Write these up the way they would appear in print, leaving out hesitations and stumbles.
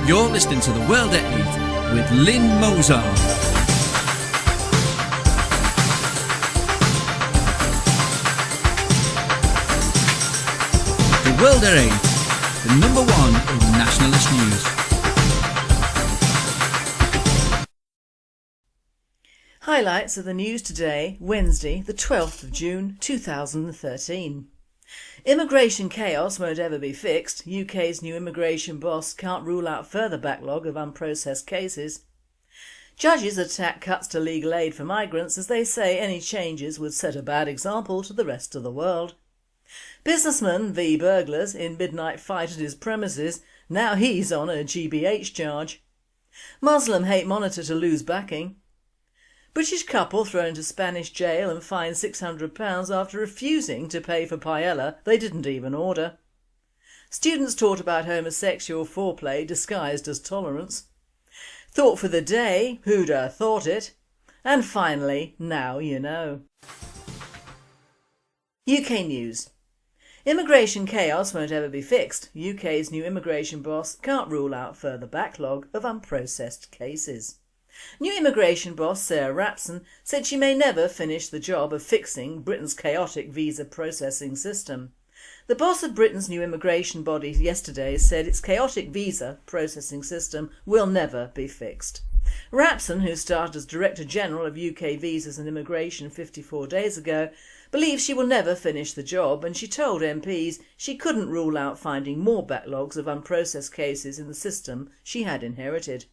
You're listening to The World at 8 with Lynn Mozart. The World at 8, the number one in nationalist news. Highlights of the news today, Wednesday, the 12th of June 2013. Immigration chaos won't ever be fixed. UK's new immigration boss can't rule out further backlog of unprocessed cases. Judges attack cuts to legal aid for migrants as they say any changes would set a bad example to the rest of the world. Businessman v Burglars in midnight fight at his premises, now he's on a GBH charge. Muslim hate monitor to lose backing. British couple thrown to Spanish jail and fined £600 after refusing to pay for paella they didn't even order. Students taught about homosexual foreplay disguised as tolerance. Thought for the day, who'd have thought it? And finally, now you know. UK news. Immigration chaos won't ever be fixed. UK's new immigration boss can't rule out further backlog of unprocessed cases. New immigration boss Sarah Rapson said she may never finish the job of fixing Britain's chaotic visa processing system. The boss of Britain's new immigration body yesterday said its chaotic visa processing system will never be fixed. Rapson, who started as Director General of UK Visas and Immigration 54 days ago, believes she will never finish the job, and she told MPs she couldn't rule out finding more backlogs of unprocessed cases in the system she had inherited.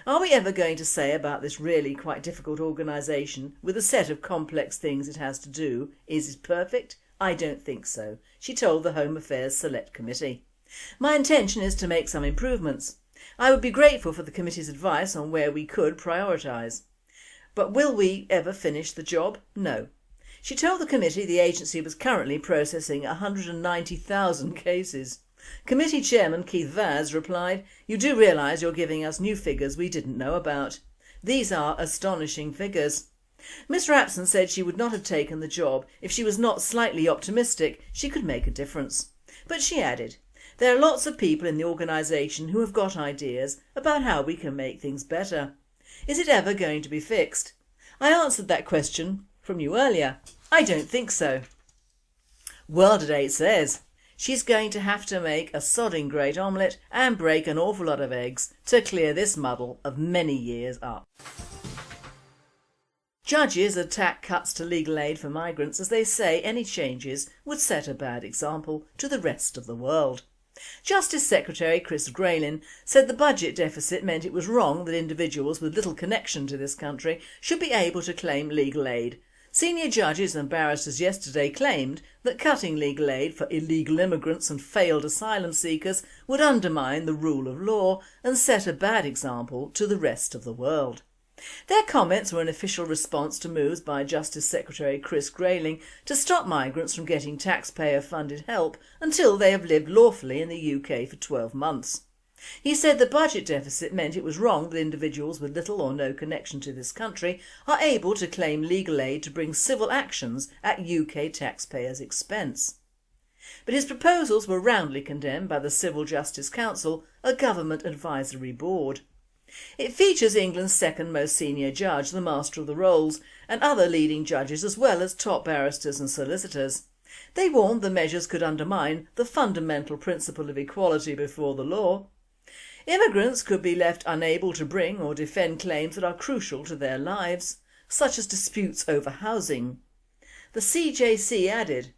Are we ever going to say about this really quite difficult organisation with a set of complex things it has to do, is it perfect? I don't think so, she told the Home Affairs Select Committee. My intention is to make some improvements. I would be grateful for the committee's advice on where we could prioritise. But will we ever finish the job? No. She told the committee the agency was currently processing 190,000 cases. Committee Chairman Keith Vaz replied, "You do realise you're giving us new figures we didn't know about. These are astonishing figures." Ms Rapson said she would not have taken the job if she was not slightly optimistic she could make a difference. But she added, "There are lots of people in the organisation who have got ideas about how we can make things better. Is it ever going to be fixed? I answered that question from you earlier. I don't think so." World at 8 says she's going to have to make a sodding great omelette and break an awful lot of eggs to clear this muddle of many years up. Judges attack cuts to legal aid for migrants as they say any changes would set a bad example to the rest of the world. Justice Secretary Chris Grayling said the budget deficit meant it was wrong that individuals with little connection to this country should be able to claim legal aid. Senior judges and barristers yesterday claimed that cutting legal aid for illegal immigrants and failed asylum seekers would undermine the rule of law and set a bad example to the rest of the world. Their comments were an official response to moves by Justice Secretary Chris Grayling to stop migrants from getting taxpayer-funded help until they have lived lawfully in the UK for 12 months. He said the budget deficit meant it was wrong that individuals with little or no connection to this country are able to claim legal aid to bring civil actions at UK taxpayers' expense. But his proposals were roundly condemned by the Civil Justice Council, a government advisory board. It features England's second most senior judge, the Master of the Rolls, and other leading judges as well as top barristers and solicitors. They warned the measures could undermine the fundamental principle of equality before the law. Immigrants could be left unable to bring or defend claims that are crucial to their lives, such as disputes over housing. The CJC added,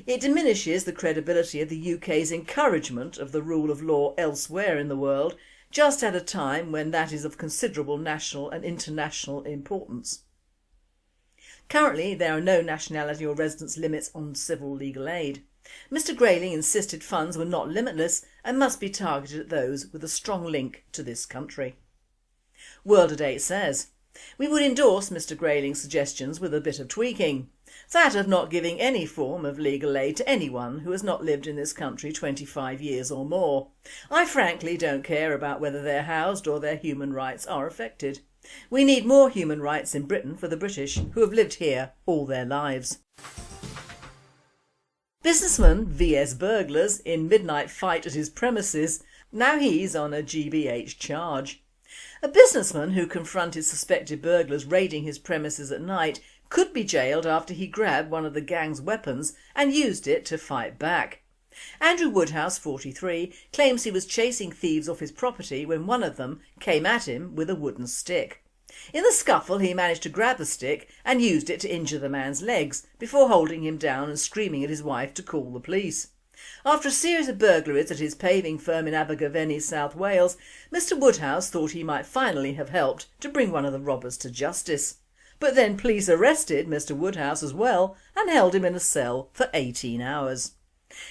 "It diminishes the credibility of the UK's encouragement of the rule of law elsewhere in the world, just at a time when that is of considerable national and international importance." Currently there are no nationality or residence limits on civil legal aid. Mr Grayling insisted funds were not limitless and must be targeted at those with a strong link to this country. World at 8 says, "We would endorse Mr Grayling's suggestions with a bit of tweaking. That of not giving any form of legal aid to anyone who has not lived in this country 25 years or more. I frankly don't care about whether they're housed or their human rights are affected. We need more human rights in Britain for the British who have lived here all their lives." Businessman vs Burglars in midnight fight at his premises, Now he's on a GBH charge. A businessman who confronted suspected burglars raiding his premises at night could be jailed after he grabbed one of the gang's weapons and used it to fight back. Andrew Woodhouse, 43, claims he was chasing thieves off his property when one of them came at him with a wooden stick. In the scuffle he managed to grab the stick and used it to injure the man's legs before holding him down and screaming at his wife to call the police. After a series of burglaries at his paving firm in Abergavenny, South Wales, Mr Woodhouse thought he might finally have helped to bring one of the robbers to justice. But then police arrested Mr Woodhouse as well and held him in a cell for 18 hours.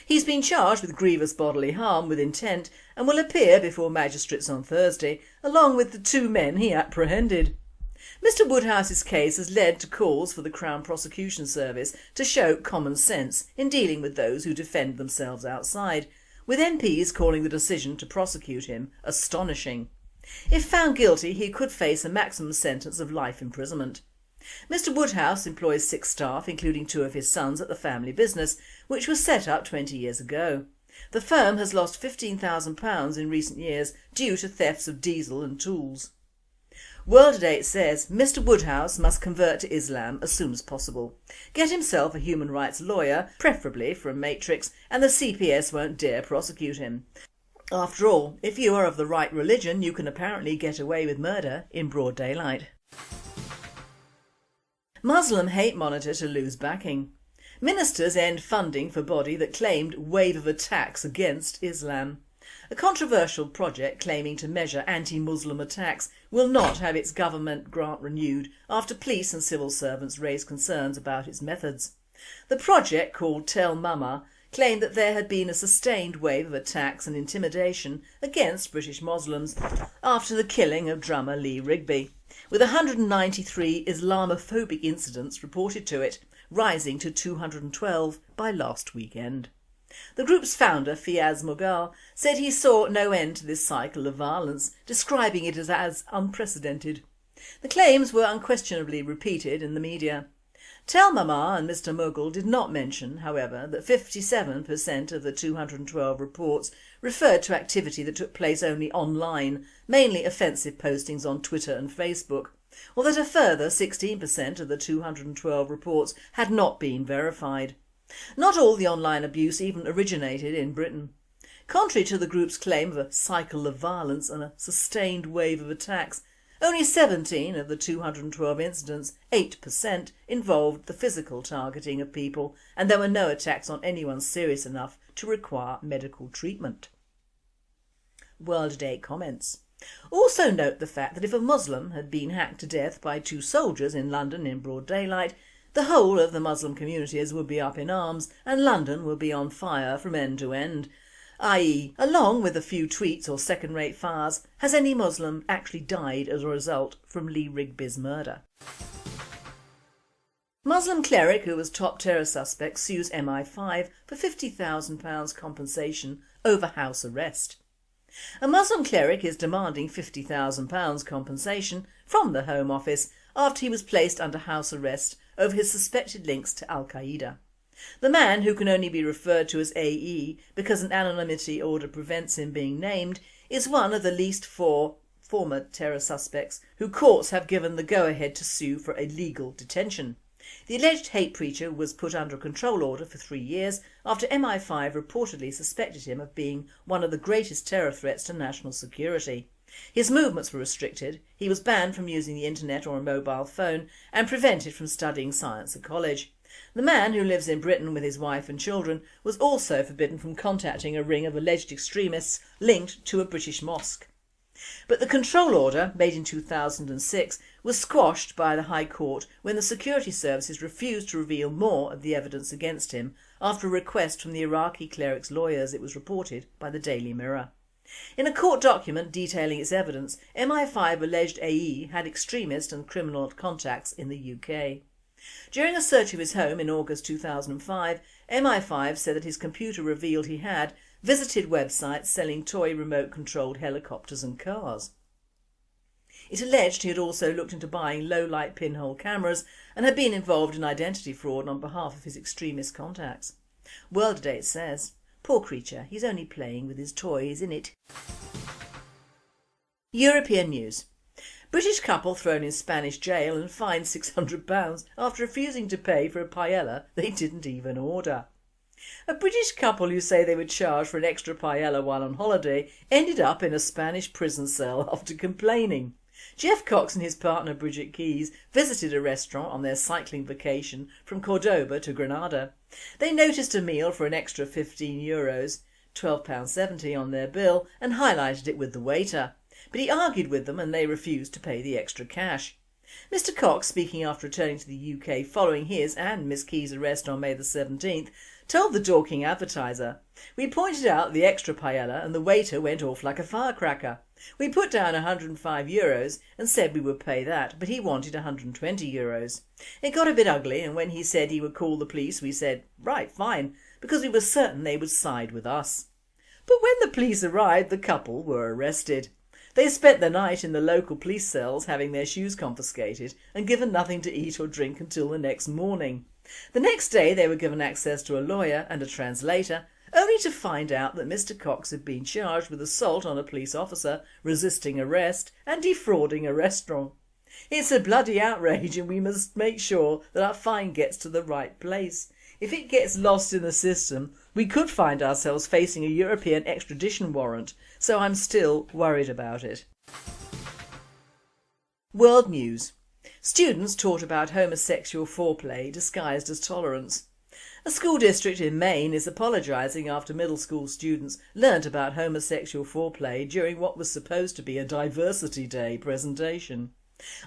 He's been charged with grievous bodily harm with intent and will appear before magistrates on Thursday, along with the 2 men he apprehended. Mr Woodhouse's case has led to calls for the Crown Prosecution Service to show common sense in dealing with those who defend themselves outside, with MPs calling the decision to prosecute him astonishing. If found guilty, he could face a maximum sentence of life imprisonment. Mr Woodhouse employs 6 staff, including 2 of his sons, at the family business, which was set up 20 years ago. The firm has lost £15,000 in recent years due to thefts of diesel and tools. World at 8 says Mr Woodhouse must convert to Islam as soon as possible, get himself a human rights lawyer, preferably from Matrix, and the CPS won't dare prosecute him. After all, if you are of the right religion, you can apparently get away with murder in broad daylight. Muslim hate monitor to lose backing. Ministers end funding for body that claimed wave of attacks against Islam. A controversial project claiming to measure anti-Muslim attacks will not have its government grant renewed after police and civil servants raised concerns about its methods. The project, called Tell Mama, claimed that there had been a sustained wave of attacks and intimidation against British Muslims after the killing of drummer Lee Rigby, with 193 Islamophobic incidents reported to it, rising to 212 by last weekend. The group's founder, Fiaz Mughal, said he saw no end to this cycle of violence, describing it as unprecedented. The claims were unquestionably repeated in the media. Tell Mama and Mr Mughal did not mention, however, that 57% of the 212 reports referred to activity that took place only online, mainly offensive postings on Twitter and Facebook, or that a further 16% of the 212 reports had not been verified. Not all the online abuse even originated in Britain. Contrary to the group's claim of a cycle of violence and a sustained wave of attacks, only 17 of the 212 incidents, 8%, involved the physical targeting of people, and there were no attacks on anyone serious enough to require medical treatment. World at 8 comments. Also note the fact that if a Muslim had been hacked to death by 2 soldiers in London in broad daylight, the whole of the Muslim communities would be up in arms and London would be on fire from end to end, i.e., along with a few tweets or second-rate fires, has any Muslim actually died as a result from Lee Rigby's murder? Muslim cleric who was top terror suspect sues MI5 for £50,000 compensation over house arrest. A Muslim cleric is demanding £50,000 compensation from the Home Office after he was placed under house arrest over his suspected links to Al-Qaeda. The man, who can only be referred to as AE because an anonymity order prevents him being named, is one of the least 4 former terror suspects who courts have given the go-ahead to sue for illegal detention. The alleged hate preacher was put under a control order for 3 years after MI5 reportedly suspected him of being one of the greatest terror threats to national security. His movements were restricted, he was banned from using the internet or a mobile phone and prevented from studying science at college. The man, who lives in Britain with his wife and children, was also forbidden from contacting a ring of alleged extremists linked to a British mosque. But the control order, made in 2006, was squashed by the High Court when the security services refused to reveal more of the evidence against him after a request from the Iraqi cleric's lawyers, it was reported by the Daily Mirror. In a court document detailing its evidence, MI5 alleged AE had extremist and criminal contacts in the UK. During a search of his home in August 2005, MI5 said that his computer revealed he had visited websites selling toy remote-controlled helicopters and cars. It alleged he had also looked into buying low-light pinhole cameras and had been involved in identity fraud on behalf of his extremist contacts. World at 8 says, Poor creature, he's only playing with his toys, innit? European news. British couple thrown in Spanish jail and fined £600 after refusing to pay for a paella they didn't even order. A British couple who say they were charged for an extra paella while on holiday ended up in a Spanish prison cell after complaining. Jeff Cox and his partner Bridget Keys visited a restaurant on their cycling vacation from Cordoba to Granada. They noticed a meal for an extra €15, £12.70 on their bill, and highlighted it with the waiter. But he argued with them and they refused to pay the extra cash. Mr Cox, speaking after returning to the UK following his and Miss Keys' arrest on May the 17th, told the Dorking Advertiser, "We pointed out the extra paella and the waiter went off like a firecracker. We put down €105 and said we would pay that, but he wanted €120. It got a bit ugly, and when he said he would call the police we said, right, fine, because we were certain they would side with us." But when the police arrived, the couple were arrested. They spent the night in the local police cells having their shoes confiscated and given nothing to eat or drink until the next morning. The next day they were given access to a lawyer and a translator, only to find out that Mr Cox had been charged with assault on a police officer, resisting arrest and defrauding a restaurant. It's a bloody outrage and we must make sure that our fine gets to the right place. If it gets lost in the system, we could find ourselves facing a European extradition warrant, so I'm still worried about it. World news. Students taught about homosexual foreplay disguised as tolerance. A school district in Maine is apologising after middle school students learnt about homosexual foreplay during what was supposed to be a Diversity Day presentation.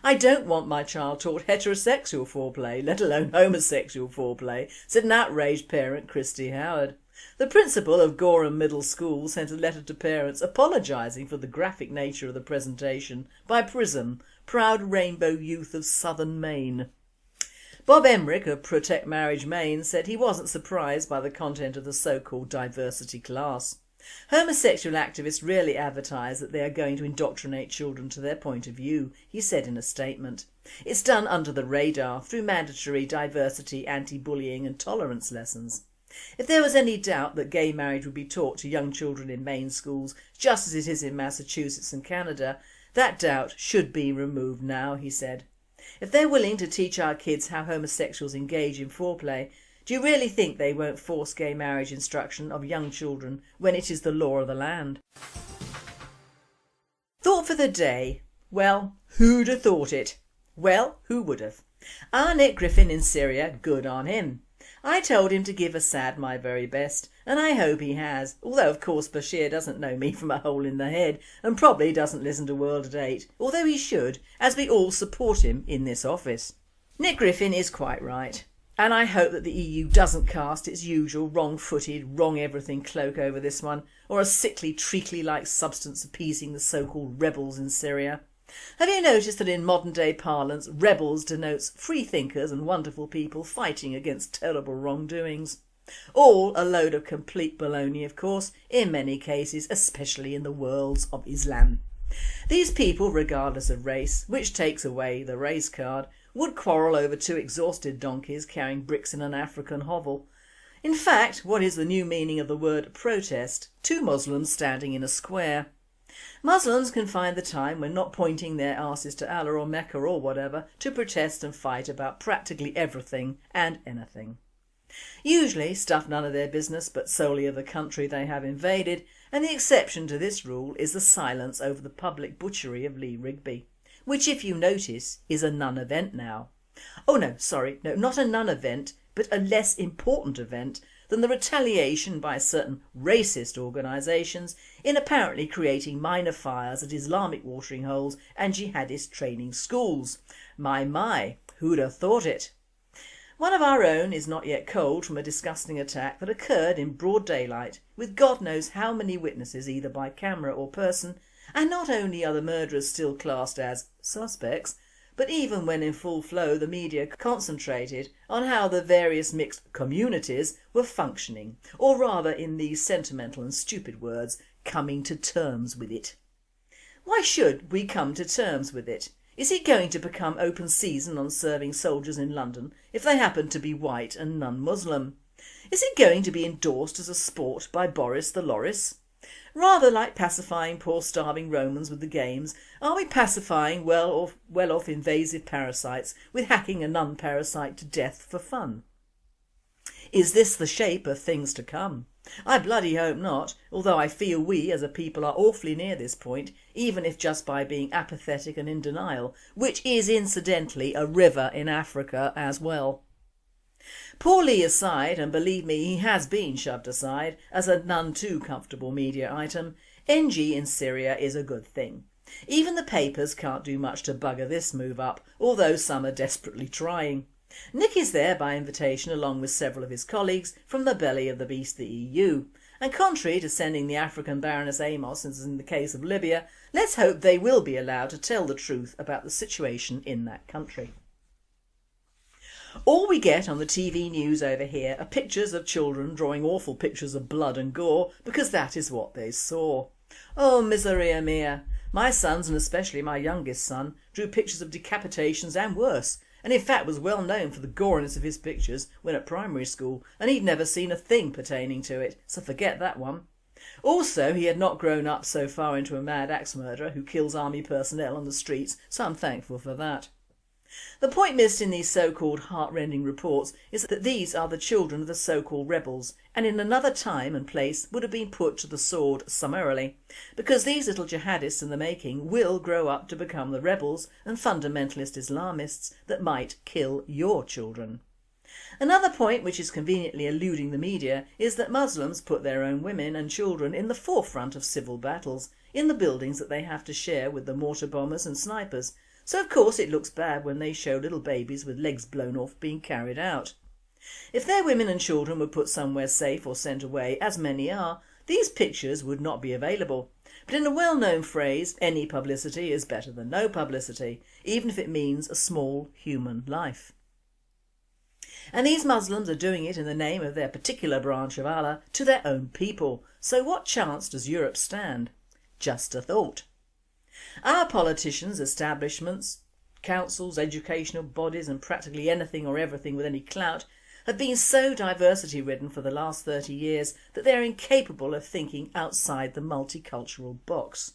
"I don't want my child taught heterosexual foreplay, let alone homosexual foreplay," said an outraged parent, Christy Howard. The principal of Gorham Middle School sent a letter to parents apologising for the graphic nature of the presentation by PRISM, proud rainbow youth of southern Maine. Bob Emmerich of Protect Marriage Maine said he wasn't surprised by the content of the so-called diversity class. "Homosexual activists rarely advertise that they are going to indoctrinate children to their point of view," he said in a statement. "It's done under the radar through mandatory diversity, anti-bullying and tolerance lessons." If there was any doubt that gay marriage would be taught to young children in Maine schools, just as it is in Massachusetts and Canada, that doubt should be removed now, he said. "If they're willing to teach our kids how homosexuals engage in foreplay, do you really think they won't force gay marriage instruction of young children when it is the law of the land?" Thought for the day. Well, who'd have thought it? Well, who would have? Our Nick Griffin in Syria, good on him. I told him to give Assad my very best, and I hope he has, although of course Bashir doesn't know me from a hole in the head and probably doesn't listen to World at 8, although he should, as we all support him in this office. Nick Griffin is quite right, and I hope that the EU doesn't cast its usual wrong-footed, wrong-everything cloak over this one, or a sickly, treacly-like substance appeasing the so-called rebels in Syria. Have you noticed that in modern-day parlance, rebels denotes free thinkers and wonderful people fighting against terrible wrongdoings? All a load of complete baloney, of course, in many cases, especially in the worlds of Islam. These people, regardless of race, which takes away the race card, would quarrel over two exhausted donkeys carrying bricks in an African hovel. In fact, what is the new meaning of the word protest? Two Muslims standing in a square. Muslims can find the time when not pointing their arses to Allah or Mecca or whatever to protest and fight about practically everything and anything. Usually stuff none of their business but solely of the country they have invaded, and the exception to this rule is the silence over the public butchery of Lee Rigby, which, if you notice, is a non-event now. Oh no, sorry, no, not a non-event, but a less important event than the retaliation by certain racist organisations in apparently creating minor fires at Islamic watering holes and jihadist training schools. My, who'd have thought it? One of our own is not yet cold from a disgusting attack that occurred in broad daylight with God knows how many witnesses either by camera or person, and not only are the murderers still classed as suspects, but even when in full flow the media concentrated on how the various mixed communities were functioning, or rather in these sentimental and stupid words, coming to terms with it. Why should we come to terms with it? Is it going to become open season on serving soldiers in London if they happen to be white and non-Muslim? Is it going to be endorsed as a sport by Boris the Loris? Rather like pacifying poor starving Romans with the games, are we pacifying well-off invasive parasites with hacking a non-parasite to death for fun? Is this the shape of things to come? I bloody hope not, although I feel we as a people are awfully near this point, even if just by being apathetic and in denial, which is incidentally a river in Africa as well. Poor Lee aside, and believe me he has been shoved aside as a none too comfortable media item, NG in Syria is a good thing. Even the papers can't do much to bugger this move up, although some are desperately trying. Nick is there by invitation along with several of his colleagues from the belly of the beast the EU, and contrary to sending the African Baroness Amos as in the case of Libya, let's hope they will be allowed to tell the truth about the situation in that country. All we get on the TV news over here are pictures of children drawing awful pictures of blood and gore because that is what they saw. Oh miseria mea, my sons and especially my youngest son drew pictures of decapitations and worse, and in fact was well known for the goriness of his pictures when at primary school, and he'd never seen a thing pertaining to it, so forget that one. Also he had not grown up so far into a mad axe murderer who kills army personnel on the streets, so I'm thankful for that. The point missed in these so-called heart-rending reports is that these are the children of the so-called rebels, and in another time and place would have been put to the sword summarily, because these little jihadists in the making will grow up to become the rebels and fundamentalist Islamists that might kill your children. Another point which is conveniently eluding the media is that Muslims put their own women and children in the forefront of civil battles, in the buildings that they have to share with the mortar bombers and snipers, so of course it looks bad when they show little babies with legs blown off being carried out. If their women and children were put somewhere safe or sent away, as many are, these pictures would not be available. But in a well-known phrase, any publicity is better than no publicity, even if it means a small human life. And these Muslims are doing it in the name of their particular branch of Allah to their own people, so what chance does Europe stand? Just a thought. Our politicians, establishments, councils, educational bodies and practically anything or everything with any clout have been so diversity ridden for the last 30 years that they are incapable of thinking outside the multicultural box.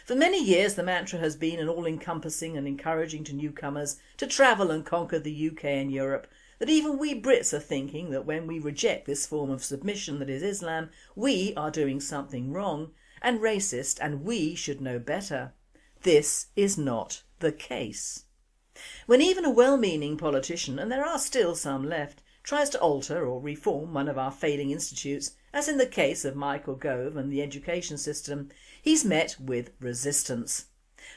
For many years the mantra has been an all-encompassing and encouraging to newcomers to travel and conquer the UK and Europe, that even we Brits are thinking that when we reject this form of submission that is Islam, we are doing something wrong and racist and we should know better. This is not the case. When even a well-meaning politician, and there are still some left, tries to alter or reform one of our failing institutes, as in the case of Michael Gove and the education system, he's met with resistance.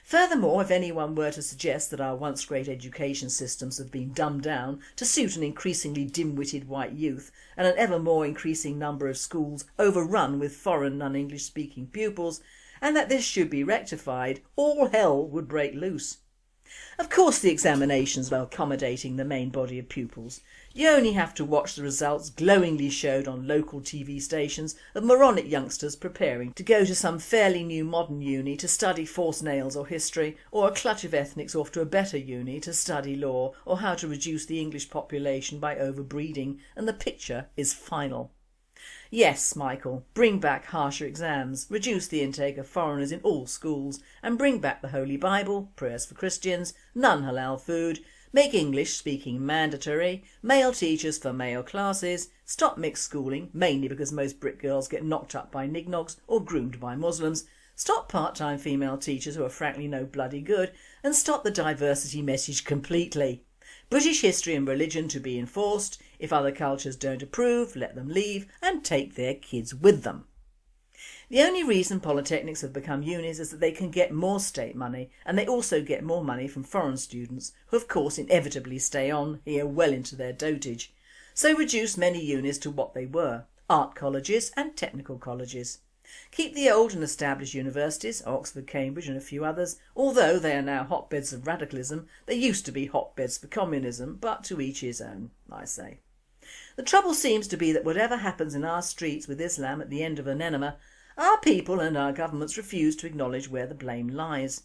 Furthermore, if anyone were to suggest that our once great education systems have been dumbed down to suit an increasingly dim-witted white youth and an ever more increasing number of schools overrun with foreign non-English speaking pupils, and that this should be rectified, all hell would break loose. Of course the examinations are accommodating the main body of pupils. You only have to watch the results glowingly showed on local TV stations of moronic youngsters preparing to go to some fairly new modern uni to study forced nails or history, or a clutch of ethnics off to a better uni to study law or how to reduce the English population by overbreeding, and the picture is final. Yes, Michael, bring back harsher exams, reduce the intake of foreigners in all schools, and bring back the Holy Bible, prayers for Christians, non-halal food, make English speaking mandatory, male teachers for male classes, stop mixed schooling, mainly because most Brit girls get knocked up by nignogs or groomed by Muslims, stop part-time female teachers who are frankly no bloody good, and stop the diversity message completely. British history and religion to be enforced. If other cultures don't approve, let them leave and take their kids with them. The only reason polytechnics have become unis is that they can get more state money, and they also get more money from foreign students who of course inevitably stay on here well into their dotage. So reduce many unis to what they were, art colleges and technical colleges. Keep the old and established universities, Oxford, Cambridge and a few others, although they are now hotbeds of radicalism. They used to be hotbeds for communism, but to each his own, I say. The trouble seems to be that whatever happens in our streets with Islam at the end of an enema, our people and our governments refuse to acknowledge where the blame lies.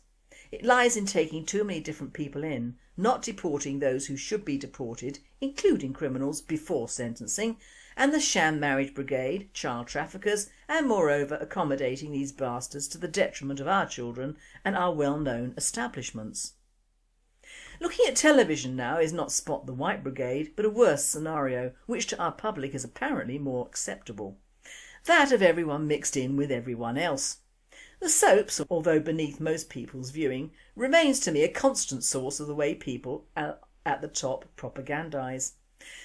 It lies in taking too many different people in, not deporting those who should be deported, including criminals, before sentencing, and the sham marriage brigade, child traffickers, and moreover accommodating these bastards to the detriment of our children and our well-known establishments. Looking at television now is not Spot the White Brigade, but a worse scenario, which to our public is apparently more acceptable. That of everyone mixed in with everyone else. The soaps, although beneath most people's viewing, remains to me a constant source of the way people at the top propagandise.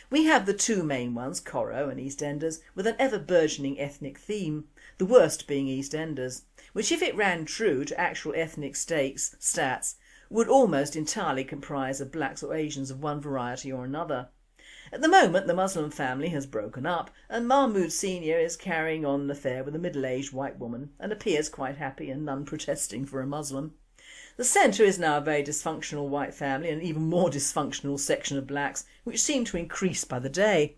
We have the two main ones, Corrie and EastEnders, with an ever-burgeoning ethnic theme, the worst being EastEnders, which if it ran true to actual ethnic stats, would almost entirely comprise of blacks or Asians of one variety or another. At the moment the Muslim family has broken up and Mahmoud Sr. is carrying on an affair with a middle-aged white woman and appears quite happy and none protesting for a Muslim. The centre is now a very dysfunctional white family and an even more dysfunctional section of blacks, which seem to increase by the day.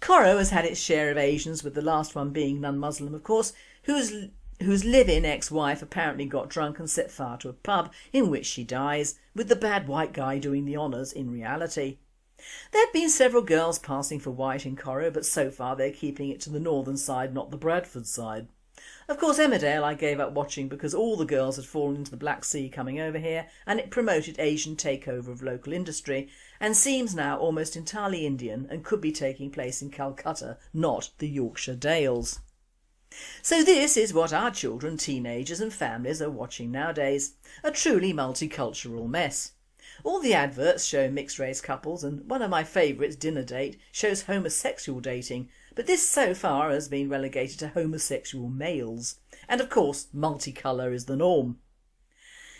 Corrie has had its share of Asians, with the last one being non-Muslim of course, whose live-in ex-wife apparently got drunk and set fire to a pub in which she dies, with the bad white guy doing the honours in reality. There have been several girls passing for white in Corrie, but so far they're keeping it to the northern side, not the Bradford side. Of course Emmerdale I gave up watching because all the girls had fallen into the Black Sea coming over here and it promoted Asian takeover of local industry and seems now almost entirely Indian and could be taking place in Calcutta, not the Yorkshire Dales. So this is what our children, teenagers and families are watching nowadays, a truly multicultural mess. All the adverts show mixed race couples and one of my favourites, Dinner Date, shows homosexual dating, but this so far has been relegated to homosexual males, and of course multicolour is the norm.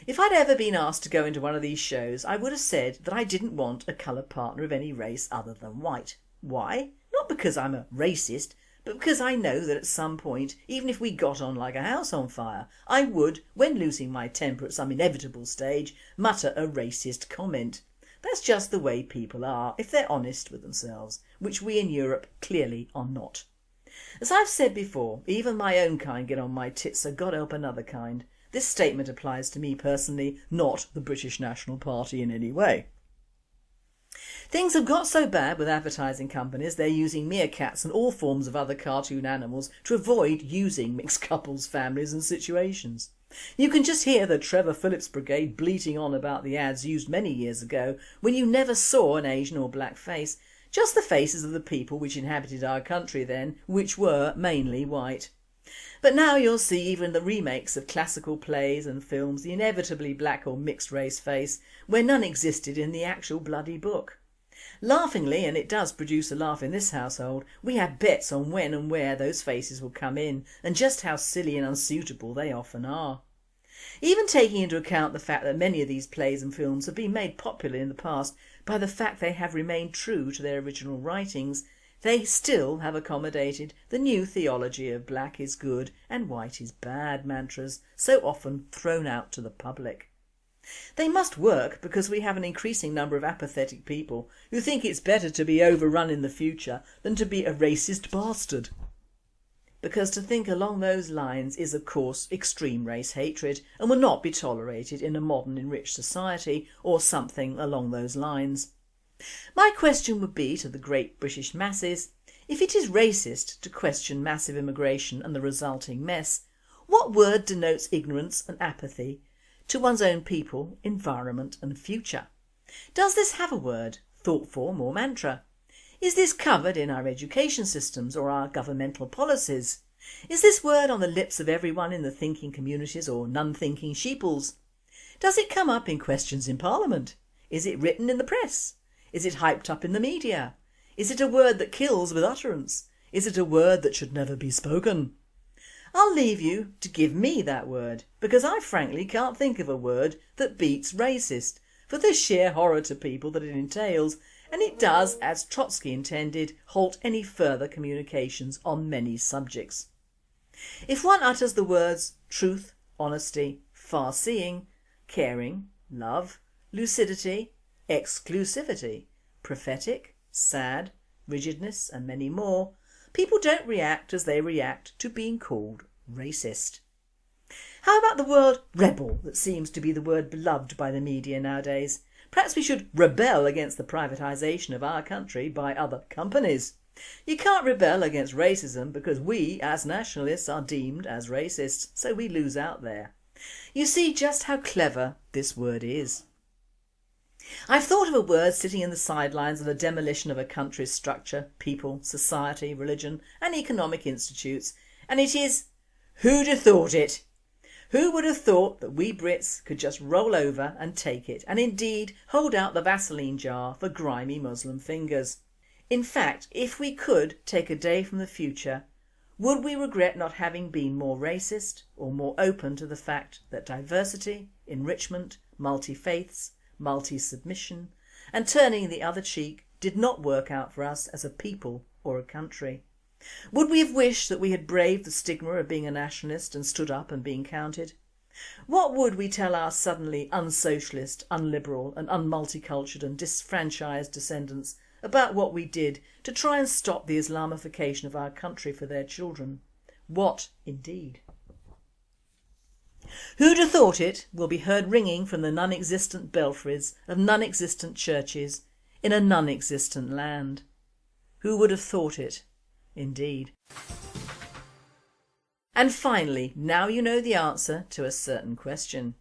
If I'd ever been asked to go into one of these shows I would have said that I didn't want a colour partner of any race other than white. Why? Not because I'm a racist, but because I know that at some point, even if we got on like a house on fire, I would, when losing my temper at some inevitable stage, mutter a racist comment. That's just the way people are, if they're honest with themselves, which we in Europe clearly are not. As I've said before, even my own kind get on my tits, so God help another kind. This statement applies to me personally, not the British National Party in any way. Things have got so bad with advertising companies they're using meerkats and all forms of other cartoon animals to avoid using mixed couples, families and situations. You can just hear the Trevor Phillips Brigade bleating on about the ads used many years ago when you never saw an Asian or black face, just the faces of the people which inhabited our country then, which were mainly white. But now you'll see even the remakes of classical plays and films the inevitably black or mixed race face where none existed in the actual bloody book. Laughingly, and it does produce a laugh in this household, we have bets on when and where those faces will come in and just how silly and unsuitable they often are. Even taking into account the fact that many of these plays and films have been made popular in the past by the fact they have remained true to their original writings, they still have accommodated the new theology of black is good and white is bad mantras so often thrown out to the public. They must work because we have an increasing number of apathetic people who think it's better to be overrun in the future than to be a racist bastard. Because to think along those lines is of course extreme race hatred and will not be tolerated in a modern enriched society or something along those lines. My question would be to the great British masses, if it is racist to question massive immigration and the resulting mess, what word denotes ignorance and apathy to one's own people, environment and future? Does this have a word, thought form or mantra? Is this covered in our education systems or our governmental policies? Is this word on the lips of everyone in the thinking communities or none-thinking sheeples? Does it come up in questions in Parliament? Is it written in the press? Is it hyped up in the media? Is it a word that kills with utterance? Is it a word that should never be spoken? I'll leave you to give me that word, because I frankly can't think of a word that beats racist, for the sheer horror to people that it entails, and it does, as Trotsky intended, halt any further communications on many subjects. If one utters the words truth, honesty, far-seeing, caring, love, lucidity, exclusivity, prophetic, sad, rigidness and many more, people don't react as they react to being called racist. How about the word rebel that seems to be the word beloved by the media nowadays? Perhaps we should rebel against the privatisation of our country by other companies. You can't rebel against racism because we, as nationalists, are deemed as racists, so we lose out there. You see just how clever this word is. I've thought of a word sitting in the sidelines of the demolition of a country's structure, people, society, religion and economic institutes, and it is who'd have thought it? Who would have thought that we Brits could just roll over and take it, and indeed hold out the Vaseline jar for grimy Muslim fingers? In fact, if we could take a day from the future, would we regret not having been more racist or more open to the fact that diversity, enrichment, multi-faiths, multi-submission and turning the other cheek did not work out for us as a people or a country? Would we have wished that we had braved the stigma of being a nationalist and stood up and been counted? What would we tell our suddenly unsocialist, unliberal and unmulticultured and disfranchised descendants about what we did to try and stop the Islamification of our country for their children? What indeed? Who'd have thought it will be heard ringing from the non-existent belfries of non-existent churches in a non-existent land? Who would have thought it? Indeed. And finally, now you know the answer to a certain question.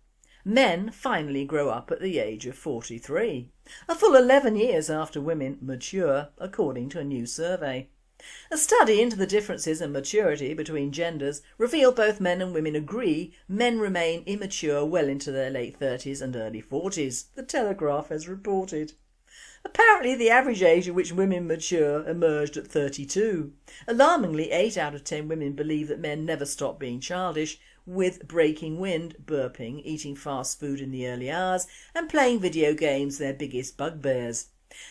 Men finally grow up at the age of 43, a full 11 years after women mature, according to a new survey. A study into the differences in maturity between genders revealed both men and women agree men remain immature well into their late 30s and early 40s, the Telegraph has reported. Apparently the average age at which women mature emerged at 32. Alarmingly, 8 out of 10 women believe that men never stop being childish, with breaking wind, burping, eating fast food in the early hours and playing video games their biggest bugbears.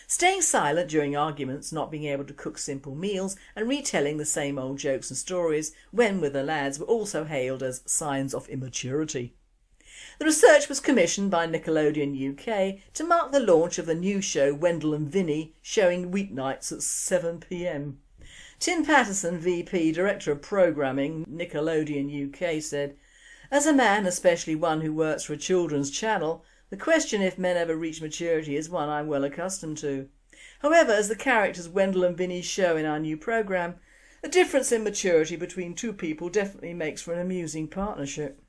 Staying silent during arguments, not being able to cook simple meals and retelling the same old jokes and stories when with the lads were also hailed as signs of immaturity. The research was commissioned by Nickelodeon UK to mark the launch of the new show Wendell and Vinny, showing weeknights at 7 p.m. Tim Patterson, VP, Director of Programming, Nickelodeon UK, said, "As a man, especially one who works for a children's channel, the question if men ever reach maturity is one I'm well accustomed to. However, as the characters Wendell and Vinny show in our new programme, a difference in maturity between two people definitely makes for an amusing partnership."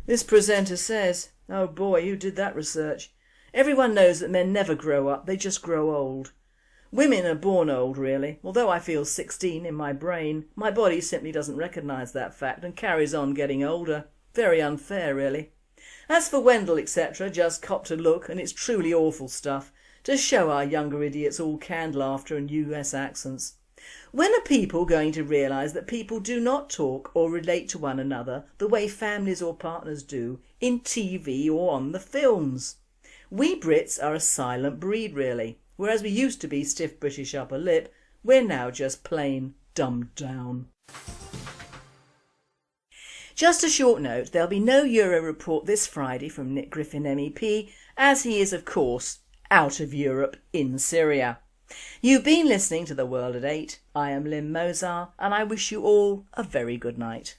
This presenter says, "Oh boy, who did that research? Everyone knows that men never grow up, they just grow old. Women are born old really. Although I feel 16 in my brain, my body simply doesn't recognise that fact and carries on getting older. Very unfair really. As for Wendell etc, just copped a look and it's truly awful stuff to show our younger idiots all canned laughter and US accents. When are people going to realise that people do not talk or relate to one another the way families or partners do in TV or on the films? We Brits are a silent breed really, whereas we used to be stiff British upper lip, we're now just plain dumbed down. Just a short note, there'll be no Euro report this Friday from Nick Griffin MEP, as he is of course out of Europe in Syria. You've been listening to The World at 8. I am Lynn Mozar and I wish you all a very good night.